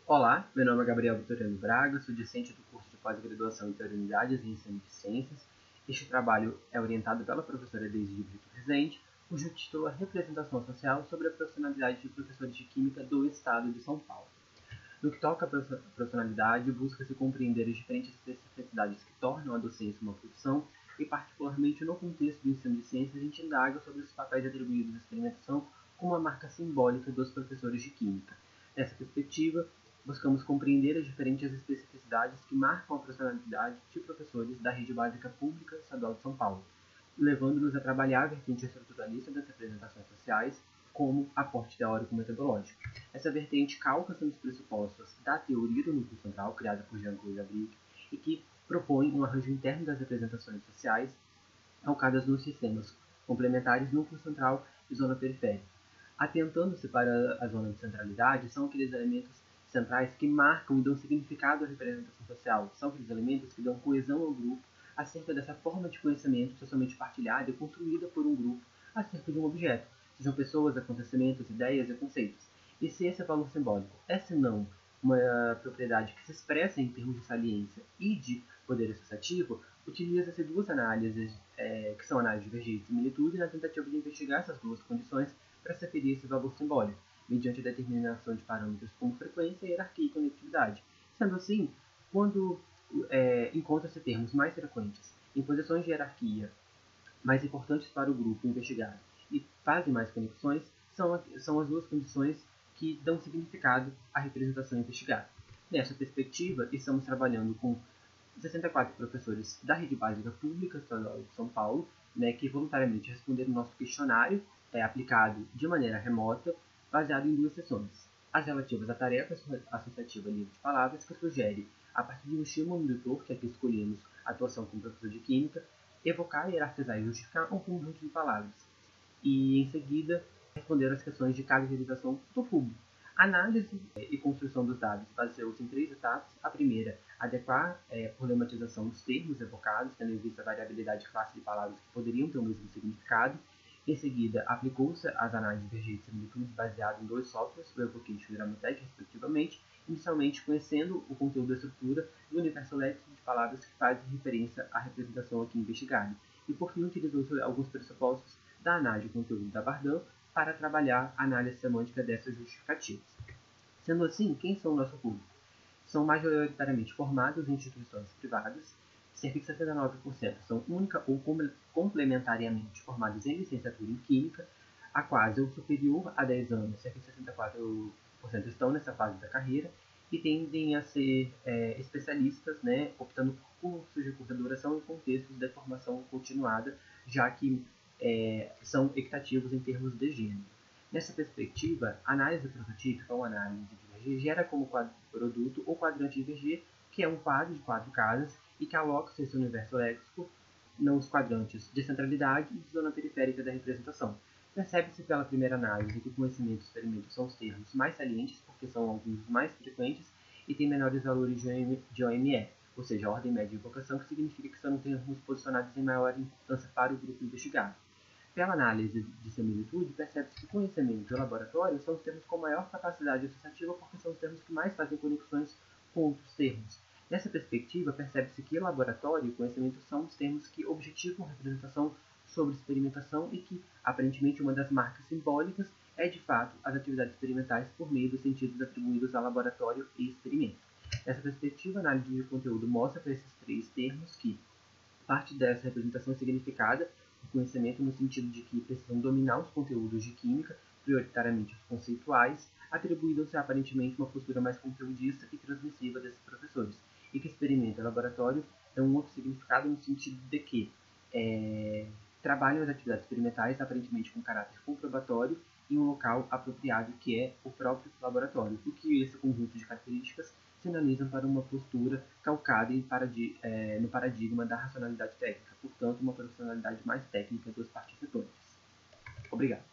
Olá, meu nome é Gabriel Vitoriano Braga, sou discente do curso de pós-graduação em Teoria de Unidades e Ensino de Ciências. Este trabalho é orientado pela professora Deise de Brito Rezende, cujo título é Representação Social sobre a profissionalidade de professores de Química do Estado de São Paulo. No que toca à profissionalidade, busca-se compreender as diferentes especificidades que tornam a docência uma profissão e, particularmente no contexto do ensino de ciências, a gente indaga sobre os papéis atribuídos à experimentação como uma marca simbólica dos professores de Química. Nessa perspectiva, buscamos compreender as diferentes especificidades que marcam a profissionalidade de professores da rede básica pública estadual de São Paulo, levando-nos a trabalhar a vertente estruturalista das representações sociais como aporte teórico-metodológico. Essa vertente calca-se nos pressupostos da teoria do núcleo central, criada por Jean-Claude Abric, e que propõe um arranjo interno das representações sociais calcadas nos sistemas complementares núcleo central e zona periférica. Atentando-se para a zona de centralidade, são aqueles elementos centrais que marcam e dão significado à representação social. São aqueles elementos que dão coesão ao grupo acerca dessa forma de conhecimento socialmente partilhada e construída por um grupo acerca de um objeto, sejam pessoas, acontecimentos, ideias e conceitos. E se esse é valor simbólico é, senão, uma propriedade que se expressa em termos de saliência e de poder associativo, utiliza-se duas análises, que são análise de divergência e similitude, na tentativa de investigar essas duas condições para se aferir esse valor simbólico, mediante a determinação de parâmetros como frequência, hierarquia e conectividade. Sendo assim, quando encontra-se termos mais frequentes em posições de hierarquia mais importantes para o grupo investigado e fazem mais conexões, são as duas condições que dão significado à representação investigada. Nessa perspectiva, estamos trabalhando com 64 professores da rede básica pública estadual de São Paulo, que voluntariamente responderam o nosso questionário aplicado de maneira remota, baseado em duas sessões. As relativas à tarefa associativa livre de palavras, que sugere, a partir de um estímulo indutor, que aqui escolhemos a atuação como professor de Química, evocar, hierarquizar e justificar um conjunto de palavras. E, em seguida, responder às questões de caracterização do público. Análise e construção dos dados baseou-se em três etapas. A primeira, adequar por lematização dos termos evocados, tendo em vista a variabilidade de classe de palavras que poderiam ter o mesmo significado. Em seguida, aplicou-se as análises de divergência e similitude baseadas em dois softwares, o Evocation e o Grammatech, respectivamente, inicialmente conhecendo o conteúdo da estrutura do universo léxico de palavras que fazem referência à representação aqui investigada. E, por fim, utilizou-se alguns pressupostos da análise de conteúdo da Bardin para trabalhar a análise semântica dessas justificativas. Sendo assim, quem são o nosso público? São majoritariamente formados em instituições privadas, cerca de 69% são única ou complementariamente formados em licenciatura em Química, a quase ou superior a 10 anos, cerca de 64% estão nessa fase da carreira, e tendem a ser especialistas, optando por cursos de curta duração em contextos de formação continuada, já que são equitativos em termos de gênero. Nessa perspectiva, a análise prototípica ou análise de Verger gera como produto o quadrante de Verger, que é um quadro de 4 casas e que aloca-se esse universo léxico nos quadrantes de centralidade e de zona periférica da representação. Percebe-se pela primeira análise que o conhecimento e experimento são os termos mais salientes, porque são alguns mais frequentes e têm menores valores de OME, ou seja, a ordem média de invocação, que significa que são termos posicionados em maior importância para o grupo investigado. Pela análise de similitude, percebe-se que conhecimento e laboratório são os termos com maior capacidade associativa porque são os termos que mais fazem conexões com outros termos. Nessa perspectiva, percebe-se que laboratório e conhecimento são os termos que objetivam a representação sobre experimentação e que, aparentemente, uma das marcas simbólicas é, de fato, as atividades experimentais por meio dos sentidos atribuídos a laboratório e experimento. Nessa perspectiva, a análise de conteúdo mostra para esses três termos que parte dessa representação é significada por conhecimento no sentido de que precisam dominar os conteúdos de química, prioritariamente os conceituais, atribuindo-se aparentemente uma postura mais conteudista e transmissiva desses professores, e que experimento e laboratório dão um outro significado no sentido de que trabalham as atividades experimentais aparentemente com caráter comprobatório em um local apropriado que é o próprio laboratório, o que esse conjunto de características sinalizam para uma postura calcada no paradigma da racionalidade técnica, portanto, uma profissionalidade mais técnica dos participantes. Obrigado.